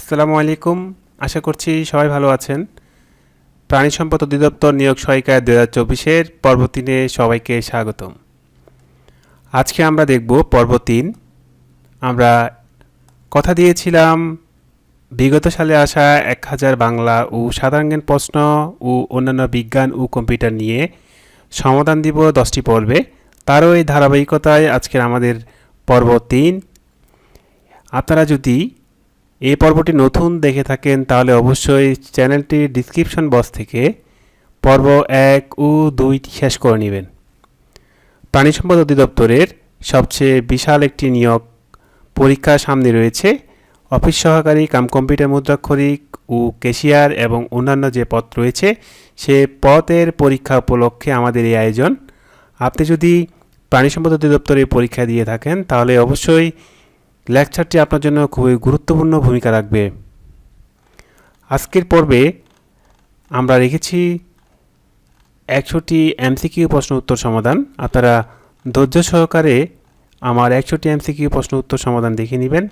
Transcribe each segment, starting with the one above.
আসসালামু আলাইকুম। আশা করছি সবাই ভালো আছেন। প্রাণী সম্পদ অধিদপ্তর নিয়োগ সহায়িকা 2024-এর পর্ব 3-এ সবাইকে স্বাগতম। আজকে আমরা দেখব পর্ব 3। আমরা কথা দিয়েছিলাম বিগত সালে আসা 1000 বাংলা ও সাধারণ জ্ঞান প্রশ্ন ও অন্যান্য বিজ্ঞান ও কম্পিউটার নিয়ে সমাধান দিব 10টি পর্বে। তারও এই ধারাবাহিকতায় আজকের আমাদের পর্ব 3। আপনারা যদি এই পর্বটি নতুন দেখে থাকেন তাহলে অবশ্যই চ্যানেলটির ডিসক্রিপশন বক্স থেকে পর্ব 1 ও 2টি শেষ করে নেবেন। প্রাণী সম্পদ অধিদপ্তরের সবচেয়ে বিশাল একটি নিয়োগ পরীক্ষা সামনে রয়েছে। অফিস সহকারী কাম কম্পিউটার মুদ্রাক্ষরিক ও ক্যাশিয়ার এবং অন্যান্য যে পদ রয়েছে সে পদের পরীক্ষা উপলক্ষে আমাদের এই আয়োজন। আপনি যদি প্রাণী সম্পদ অধিদপ্তরের পরীক্ষা দিয়ে থাকেন তাহলে অবশ্যই লেকচারটি আপনার জন্য খুবই গুরুত্বপূর্ণ ভূমিকা রাখবে। আজকের পর্বে আমরা রেখেছি 100টি এমসিকিউ প্রশ্ন উত্তর সমাধান। আপনারা ধৈর্য সহকারে আমার 100টি এমসিকিউ প্রশ্ন উত্তর সমাধান দেখে নেবেন।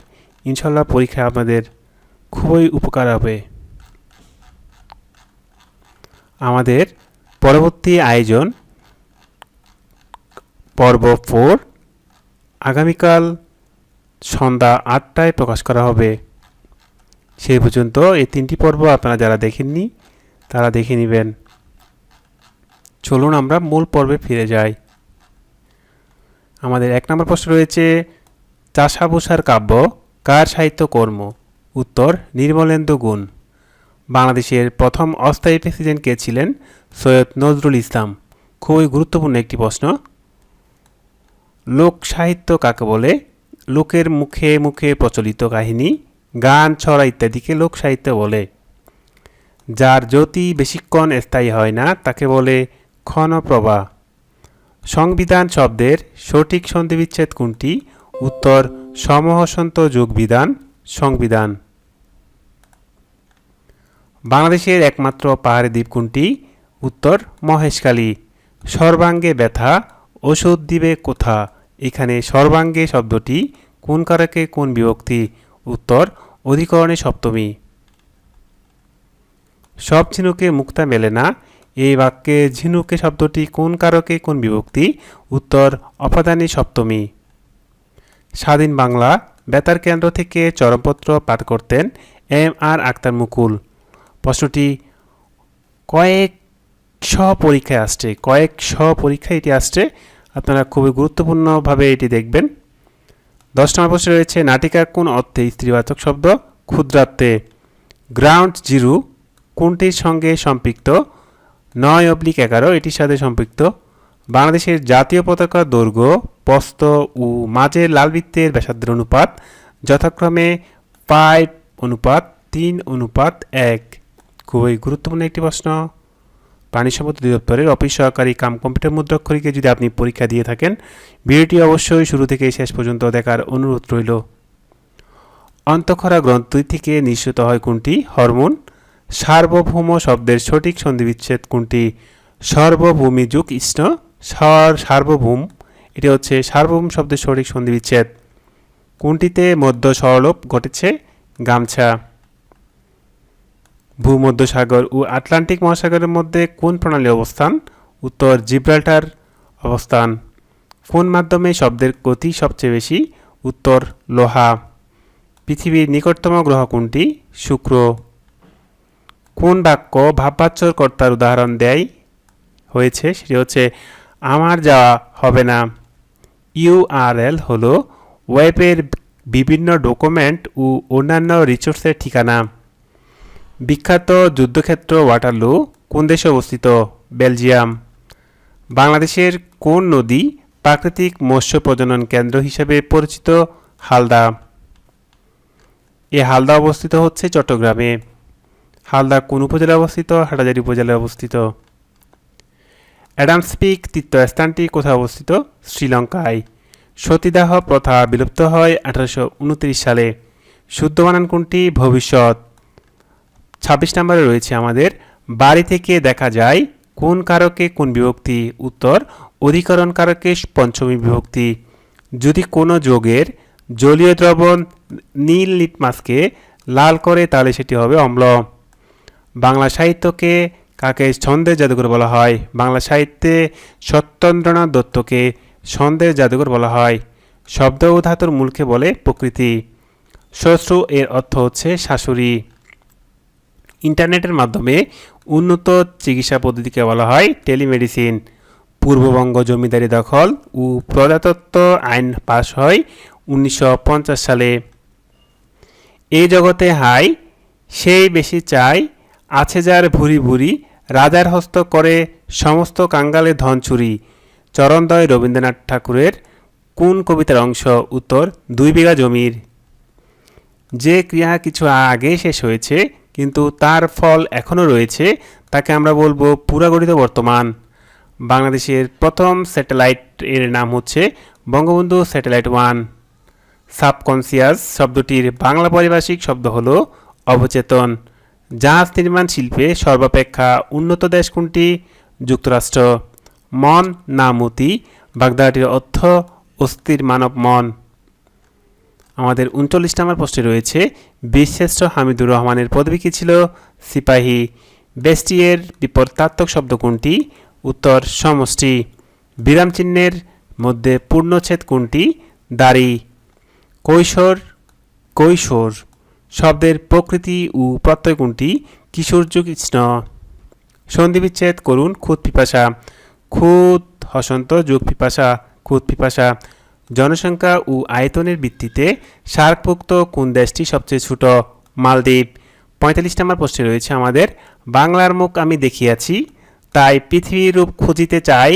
ইনশাল্লাহ পরীক্ষায় আপনাদের খুবই উপকার হবে। আমাদের পরবর্তী আয়োজন পর্ব 4 আগামীকাল সন্ধ্যা 8টায় প্রকাশ করা হবে। সেই পর্যন্ত এই 3টি পর্ব আপনারা যারা দেখেননি তারা দেখে নেবেন। চলুন আমরা মূল পর্বে ফিরে যাই। আমাদের 1 নম্বর প্রশ্ন রয়েছে, চাষাভূষার কাব্য কার সাহিত্যকর্ম? উত্তর নির্মলেন্দু গুণ। বাংলাদেশের প্রথম অস্থায়ী প্রেসিডেন্ট কে ছিলেন? সৈয়দ নজরুল ইসলাম। খুবই গুরুত্বপূর্ণ একটি প্রশ্ন। লোক সাহিত্য কাকে বলে? লোকের মুখে মুখে প্রচলিত কাহিনী, গান, ছড়া ইত্যাদিকে লোক সাহিত্য বলে। যার জ্যোতি বেশিক্ষণ স্থায়ী হয় না তাকে বলে ক্ষণপ্রভা। সংবিধান শব্দের সঠিক সন্ধিবিচ্ছেদ কোনটি? উত্তর সমহসন্ত যোগ বিধান, সংবিধান। বাংলাদেশের একমাত্র পাহাড়ি দ্বীপ কোনটি? উত্তর মহেশখালী। সর্বাঙ্গে ব্যথা ওষুধ দিবে কোথা? এখানে সর্বাঙ্গে শব্দটি কোন কারকে কোন বিভক্তি? উত্তর অধিকরণে সপ্তমী। সব ঝিনুকে মুক্তা মেলে না, এই বাক্যে ঝিনুকে শব্দটি কোন কারকে কোন বিভক্তি? উত্তর অপাদানী সপ্তমী। স্বাধীন বাংলা বেতার কেন্দ্র থেকে চরমপত্র পাঠ করতেন M.R. আক্তার মুকুল। প্রশ্নটি কয়েকশো পরীক্ষায় এটি আসছে। আপনারা খুবই গুরুত্বপূর্ণভাবে এটি দেখবেন। 10 নম্বর প্রশ্ন রয়েছে, নাটিকা কোন অর্থে স্ত্রীবাচক শব্দ? ক্ষুদ্রার্থে। গ্রাউন্ড জিরো কোনটির সঙ্গে সম্পৃক্ত? 9/11 এটির সাথে সম্পৃক্ত। বাংলাদেশের জাতীয় পতাকার দৈর্ঘ্য, প্রস্থ ও মাঝের লাল বৃত্তের ব্যাসার্ধের অনুপাত যথাক্রমে 5:3:1। খুবই গুরুত্বপূর্ণ একটি প্রশ্ন। প্রাণী সম্পদ অধিদপ্তরের অফিস সহকারী কাম কম্পিউটার মুদ্রাক্ষরিকে যদি আপনি পরীক্ষা দিয়ে থাকেন ভিডিওটি অবশ্যই শুরু থেকে শেষ পর্যন্ত দেখার অনুরোধ রইল। অন্তঃক্ষরা গ্রন্থি থেকে নিঃসৃত হয় কোনটি? হরমোন। সার্বভৌম শব্দের সঠিক সন্ধিবিচ্ছেদ কোনটি? সর্বভূমি যুগ ইষ্ণ। সার্বভৌম এটি হচ্ছে সার্বভৌম শব্দের সঠিক সন্ধিবিচ্ছেদ। কোনটিতে মধ্য সরলোপ ঘটেছে? গামছা। ভূমধ্যসাগর ও আটলান্টিক মহাসাগরের মধ্যে কোন প্রণালী অবস্থান? উত্তর জিব্রাল্টার অবস্থান। কোন মাধ্যমে শব্দের গতি সবচেয়ে বেশি? উত্তর লোহা। পৃথিবীর নিকটতম গ্রহ কোনটি? শুক্র। কোন বাক্য ভাববাচ্যর কর্তার উদাহরণ দেয় হয়েছে? সেটি হচ্ছে আমার যাওয়া হবে না। URL হলো ওয়েবের বিভিন্ন ডকুমেন্ট ও অন্যান্য রিসোর্সের ঠিকানা। বিখ্যাত যুদ্ধক্ষেত্র ওয়াটারলু কোন দেশে অবস্থিত? বেলজিয়াম। বাংলাদেশের কোন নদী প্রাকৃতিক মৎস্য প্রজনন কেন্দ্র হিসেবে পরিচিত? হালদা। হালদা অবস্থিত হচ্ছে চট্টগ্রামে। হালদা কোন উপজেলায় অবস্থিত? হাটহাজারী উপজেলায় অবস্থিত। অ্যাডামস পিক তীর্থস্থানটি কোথায় অবস্থিত? শ্রীলঙ্কায়। সতীদাহ প্রথা বিলুপ্ত হয় 1829 সালে। শুদ্ধ বানান কোনটি? ভবিষ্যৎ। 26 নম্বরে রয়েছে আমাদের, বাড়ি থেকে দেখা যায় কোন কারকে কোন বিভক্তি? উত্তর অধিকরণ কারকে পঞ্চমী বিভক্তি। যদি কোনো যোগের জলীয় দ্রবণ নীল লিটমাসকে লাল করে তাহলে সেটি হবে অম্ল। বাংলা সাহিত্যকে কাকে ছন্দের জাদুঘর বলা হয়? বাংলা সাহিত্যে সত্যেন্দ্রনাথ দত্তকে ছন্দের জাদুঘর বলা হয়। শব্দ ও ধাতুর মূলকে বলে প্রকৃতি। শ্বশ্রু এর অর্থ হচ্ছে শাশুড়ি। ইন্টারনেটের মাধ্যমে উন্নত চিকিৎসা পদ্ধতিকে বলা হয় টেলিমেডিসিন। পূর্ববঙ্গ জমিদারি দখল ও প্রজাতত্ত্ব আইন পাশ হয় 1950 সালে। এই জগতে হাই সেই বেশি চাই, আছে যার ভুরি ভুরি, রাজার হস্ত করে সমস্ত কাঙ্গালের ধন চুরি। চরণদ্বয় রবীন্দ্রনাথ ঠাকুরের কোন কবিতার অংশ? উত্তর 2 বিঘা জমির। যে ক্রিয়া কিছু আগে শেষ হয়েছে কিন্তু তার ফল এখনও রয়েছে তাকে আমরা বলবো পুরাগঠিত বর্তমান। বাংলাদেশের প্রথম স্যাটেলাইট এর নাম হচ্ছে বঙ্গবন্ধু স্যাটেলাইট 1। সাবকনসিয়াস শব্দটির বাংলা পারিভাষিক শব্দ হলো অবচেতন। জাহাজ নির্মাণ শিল্পে সর্বাপেক্ষা উন্নত দেশ কোনটি? যুক্তরাষ্ট্র। মন না মতি বাগধারাটির অর্থ অস্থির মানব মন। আমাদের 39 নম্বর প্রশ্নে রয়েছে বীরশ্রেষ্ঠ হামিদুর রহমানের পদবী কী ছিল? সিপাহী। ব্যষ্টি এর বিপরীতার্থক শব্দ কোনটি? উত্তর সমষ্টি। বিরাম চিহ্নের মধ্যে পূর্ণচ্ছেদ কোনটি? দাড়ি। কৈশোর কৈশোর শব্দের প্রকৃতি ও প্রত্যয় কোনটি? কিশোর যুগ কৃষ্ণ। সন্ধিবিচ্ছেদ করুন। খুদ পিপাসা। খুদ হসন্ত যুগ পিপাসা, খুদ পিপাসা। জনসংখ্যা ও আয়তনের ভিত্তিতে সার্কভুক্ত কোন দেশটি সবচেয়ে ছোট? মালদ্বীপ। 45 নম্বর প্রশ্নে রয়েছে আমাদের বাংলার মুখ আমি দেখিয়াছি তাই পৃথিবীর রূপ খুঁজিতে চাই।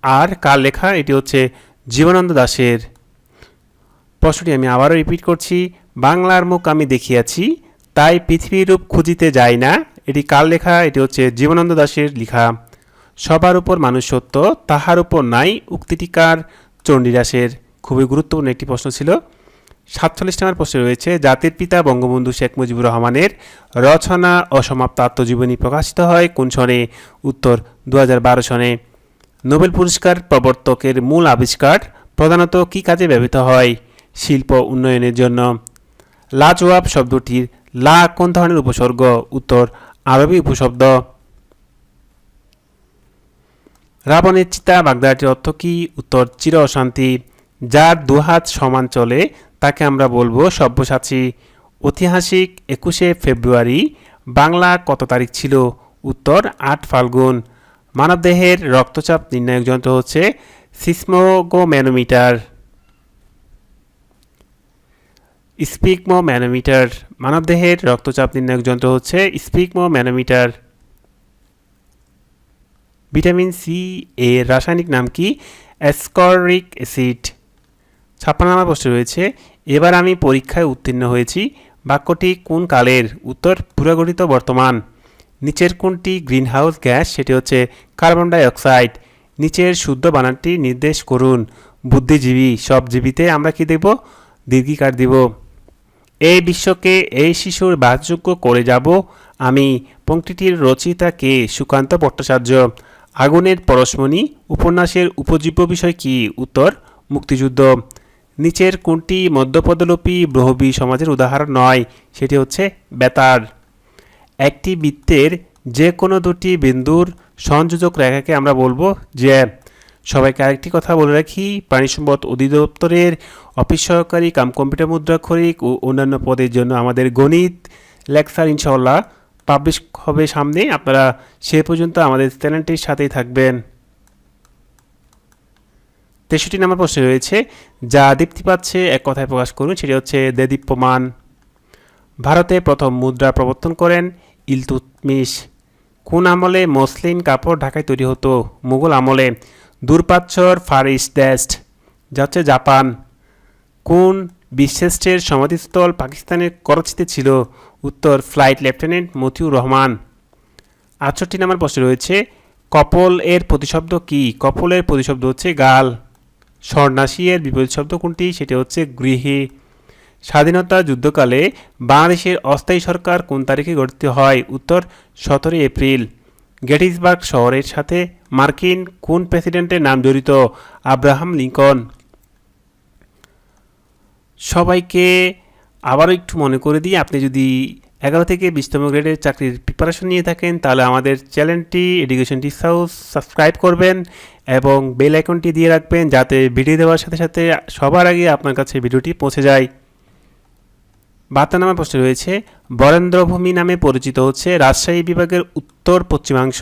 আর কার লেখা? এটি হচ্ছে জীবনানন্দ দাশের। প্রশ্নটি আমি আবারও রিপিট করছি, বাংলার মুখ আমি দেখিয়াছি তাই পৃথিবীর রূপ খুঁজিতে যাই না, এটি কার লেখা? এটি হচ্ছে জীবনানন্দ দাশের লেখা। সবার উপর মানুষ সত্য তাহার উপর নাই, উক্তিটি কার? চণ্ডীদাসের। খুবই গুরুত্বপূর্ণ একটি প্রশ্ন ছিল। 47 নম্বর প্রশ্নে রয়েছে জাতির পিতা বঙ্গবন্ধু শেখ মুজিবুর রহমানের রচনা অসমাপ্ত আত্মজীবনী প্রকাশিত হয় কোন সনে? উত্তর 2012 সনে। নোবেল পুরস্কার প্রবর্তকের মূল আবিষ্কার প্রধানত কী কাজে ব্যবহৃত হয়? শিল্প উন্নয়নের জন্য। লাজওয়াব শব্দটির লা কোন ধরনের উপসর্গ? উত্তর আরবি উপশব্দ। রাবণের চিতা বাগধারাটির অর্থ কী? উত্তর চির অশান্তি। যার দুহাত সমান চলে তাকে আমরা বলবো সব্যসাচী। ঐতিহাসিক 21শে ফেব্রুয়ারি বাংলা কত তারিখ ছিল? উত্তর 8 ফাল্গুন। মানবদেহের রক্তচাপ নির্ণায়ক যন্ত্র হচ্ছে সিসমোগোম্যানোমিটার। স্পিগমোম্যানোমিটার। মানবদেহের রক্তচাপ নির্ণায়ক যন্ত্র হচ্ছে স্পিগমোম্যানোমিটার। ভিটামিন সি এর রাসায়নিক নাম কি? Ascorbic acid. 56 নম্বর প্রশ্ন রয়েছে এবার আমি পরীক্ষায় উত্তীর্ণ হয়েছি বাক্যটি কোন কালের? উত্তর পুরাগঠিত বর্তমান। নিচের কোনটি গ্রিনহাউস গ্যাস? সেটি হচ্ছে কার্বন ডাই অক্সাইড। নিচের শুদ্ধ বানানটি নির্দেশ করুন। বুদ্ধিজীবী। সব জীবিতে আমরা কি দেব? দীর্ঘিকার দিব। এই বিশ্বকে এই শিশুর বাসযোগ্য করে যাব আমি। পংক্তিটির রচয়িতা কে? সুকান্ত ভট্টাচার্য। আগুনের পরশমণি উপন্যাসের উপজীব্য বিষয় কি? উত্তর মুক্তিযুদ্ধ। নিচের কোনটি মধ্যপদলোপী বহুব্রী সমাজের উদাহরণ নয়? সেটি হচ্ছে বেতার। একটি বৃত্তের যে কোনো দুটি বিন্দুর সংযোজক রেখাকে আমরা বলবো জ্যা। সবাইকে আরেকটি কথা বলে রাখি, প্রাণী সম্পদ অধিদপ্তরের অফিস সহকারী কাম কম্পিউটার মুদ্রাক্ষরিক ও অন্যান্য পদের জন্য আমাদের গণিত লেকচার ইনশাআল্লাহ পাবলিশ হবে সামনে। আপনারা সে পর্যন্ত আমাদের চ্যানেলটির সাথেই থাকবেন। 63 নম্বর প্রশ্নে রয়েছে যা দীপ্তি পাচ্ছে এক কথায় প্রকাশ করুন। সেটি হচ্ছে দেদীপ্যমান। ভারতে প্রথম মুদ্রা প্রবর্তন করেন ইলতুৎমিশ। কোন আমলে মসলিন কাপড় ঢাকায় তৈরি হতো? মুঘল আমলে। দূরপ্রাচ্যর ফার ইস্ট দেশ যা হচ্ছে জাপান। কোন বীরশ্রেষ্ঠের সমাধিস্থল পাকিস্তানের করাচিতে ছিল? উত্তর ফ্লাইট লেফটেন্যান্ট মতিউর রহমান। 68 নম্বর প্রশ্ন রয়েছে কপল এর প্রতিশব্দ কি? কপলের প্রতিশব্দ হচ্ছে গাল। সন্ন্যাসী এর বিপরীত শব্দ কোনটি? সেটি হচ্ছে গৃহী। স্বাধীনতা যুদ্ধকালে বাংলাদেশের অস্থায়ী সরকার কোন তারিখে গঠিত হয়? উত্তর 17 এপ্রিল। গেটিসবার্গ শহরের সাথে মার্কিন কোন প্রেসিডেন্টের নাম জড়িত? Abraham Lincoln. সবাইকে আবারও একটু মনে করে দিই, আপনি যদি 11 থেকে 20তম গ্রেডের চাকরির প্রিপারেশন নিয়ে থাকেন তাহলে আমাদের চ্যানেলটি এডুকেশন টিপস হাউস সাবস্ক্রাইব করবেন এবং বেল আইকনটি দিয়ে রাখবেন যাতে ভিডিও দেওয়ার সাথে সাথে সবার আগে আপনার কাছে ভিডিওটি পৌঁছে যায়। 72 নম্বর প্রশ্ন রয়েছে, বরেন্দ্রভূমি নামে পরিচিত হচ্ছে রাজশাহী বিভাগের উত্তর পশ্চিমাংশ।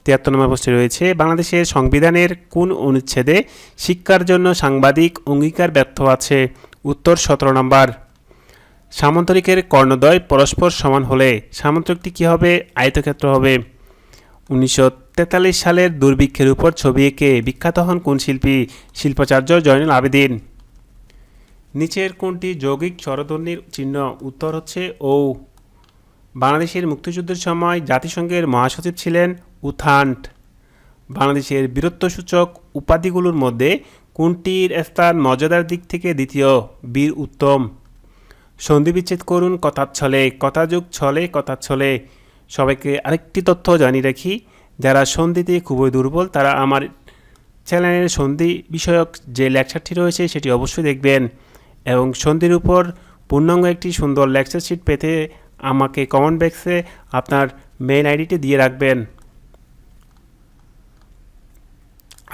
73 নম্বর প্রশ্ন রয়েছে, বাংলাদেশের সংবিধানের কোন অনুচ্ছেদে শিক্ষার জন্য সাংবাদিক অঙ্গীকার ব্যর্থ আছে? উত্তর 17 নম্বর। সামান্তরিকের কর্ণদ্বয় পরস্পর সমান হলে সামান্তরিকটি কী হবে? আয়তক্ষেত্র হবে। 1943 সালের দুর্ভিক্ষের উপর ছবি এঁকে বিখ্যাত হন কোন শিল্পী? শিল্পাচার্য জয়নুল আবেদিন। নিচের কোনটি যৌগিক স্বরধ্বনির চিহ্ন? উত্তর হচ্ছে ও। বাংলাদেশের মুক্তিযুদ্ধের সময় জাতিসংঘের মহাসচিব ছিলেন উথান্ট। বাংলাদেশের বীরত্বসূচক উপাধিগুলোর মধ্যে কোনটির স্থান মর্যাদার দিক থেকে দ্বিতীয়? বীর উত্তম। সন্ধিবিচ্ছেদ করুন কথার ছলে, কথাযুগ ছলে কথার ছলে। সবাইকে আরেকটি তথ্য জানিয়ে রাখি, যারা সন্ধিতে খুবই দুর্বল তারা আমার চ্যানেলের সন্ধি বিষয়ক যে লেকচারটি রয়েছে সেটি অবশ্যই দেখবেন এবং সন্ধির উপর পূর্ণাঙ্গ একটি সুন্দর লেকচার শিট পেতে আমাকে কমেন্ট বক্সে আপনার মেইল আইডিটি দিয়ে রাখবেন।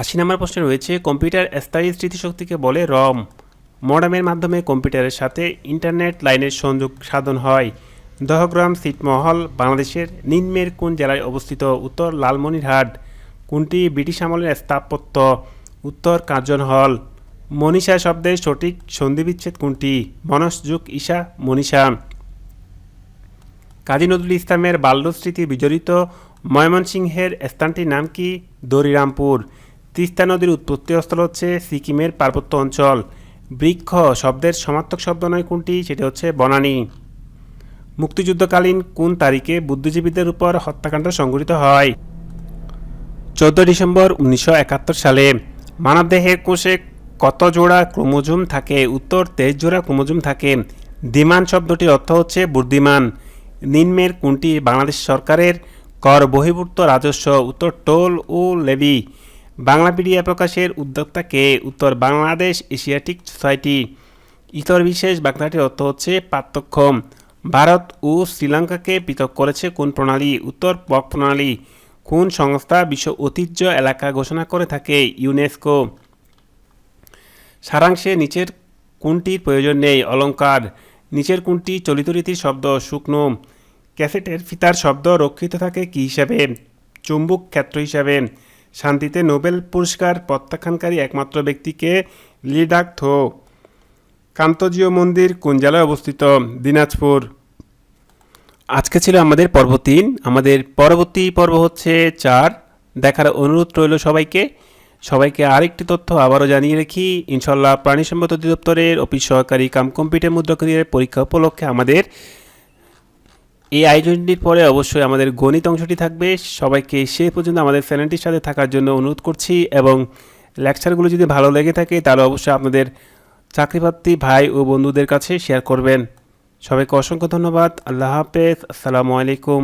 80 নম্বর প্রশ্নে রয়েছে, কম্পিউটার স্থায়ী স্মৃতিশক্তিকে বলে রম। মডেমের মাধ্যমে কম্পিউটারের সাথে ইন্টারনেট লাইনের সংযোগ সাধন হয়। দহগ্রাম ছিটমহল বাংলাদেশের নিম্নের কোন জেলায় অবস্থিত? উত্তর লালমনিরহাট। কোনটি ব্রিটিশ আমলের স্থাপত্য? উত্তর কার্জন হল। মনীষা শব্দের সঠিক সন্ধিবিচ্ছেদ কোনটি? মনস যুগ ঈশা মনীষা। কাজী নজরুল ইসলামের বাল্যস্মৃতি বিজড়িত ময়মনসিংহের স্থানটির নাম কি? দরিরামপুর। তিস্তা নদীর উৎপত্তিস্থল হচ্ছে সিকিমের পার্বত্য অঞ্চল। বৃক্ষ শব্দের সমার্থক শব্দ নয় কোনটি? সেটা হচ্ছে বনানী। মুক্তিযুদ্ধকালীন কোন তারিখে বুদ্ধিজীবীদের উপর হত্যাকাণ্ড সংঘটিত হয়? 14 ডিসেম্বর 1971 সালে। মানবদেহের কোষে কত জোড়া ক্রোমোজোম থাকে? উত্তর 23 জোড়া ক্রোমোজোম থাকে। দ্বিমান শব্দটির অর্থ হচ্ছে বুদ্ধিমান। নিম্নের কোনটি বাংলাদেশ সরকারের কর বহির্ভূত রাজস্ব? উত্তর টোল ও লেভি। বাংলাপিডিয়া প্রকাশের উদ্যোক্তা কে? উত্তর বাংলাদেশ এশিয়াটিক সোসাইটি। ইতর বিশেষ বাংলাটির অর্থ হচ্ছে পার্থক্য। ভারত ও শ্রীলঙ্কাকে পৃথক করেছে কোন প্রণালী? উত্তর পক প্রণালী। কোন সংস্থা বিশ্ব ঐতিহ্য এলাকা ঘোষণা করে থাকে? ইউনেস্কো। সারাংশে নিচের কোনটির প্রয়োজন নেই? অলঙ্কার। নিচের কোনটি চলিত রীতির শব্দ? শুকনো। ক্যাসেটের ফিতার শব্দ রক্ষিত থাকে কী হিসাবে? চুম্বক ক্ষেত্র হিসাবে। শান্তিতে নোবেল পুরস্কার প্রত্যাখ্যানকারী একমাত্র ব্যক্তিকে? লি ডাক থো। কান্তজিও মন্দির কোন জেলায় অবস্থিত? দিনাজপুর। আজকে ছিল আমাদের পর্ব 3। আমাদের পরবর্তী পর্ব হচ্ছে 4। দেখার অনুরোধ রইল সবাইকে আরেকটি তথ্য আবারও জানিয়ে রাখি, ইনশাল্লাহ প্রাণী সম্পদ অধিদপ্তরের অফিস সহকারী কম্পিউটার মুদ্রাকারীর পরীক্ষা উপলক্ষে আমাদের এই আয়োজনটির পরে অবশ্যই আমাদের গণিত অংশটি থাকবে। সবাইকে সে পর্যন্ত আমাদের চ্যানেলটির সাথে থাকার জন্য অনুরোধ করছি এবং লেকচারগুলো যদি ভালো লেগে থাকে তাহলে অবশ্যই আপনাদের চাকরিপ্রার্থী ভাই ও বন্ধুদের কাছে শেয়ার করবেন। সবাইকে অসংখ্য ধন্যবাদ। আল্লাহ হাফেজ। আসসালামু আলাইকুম।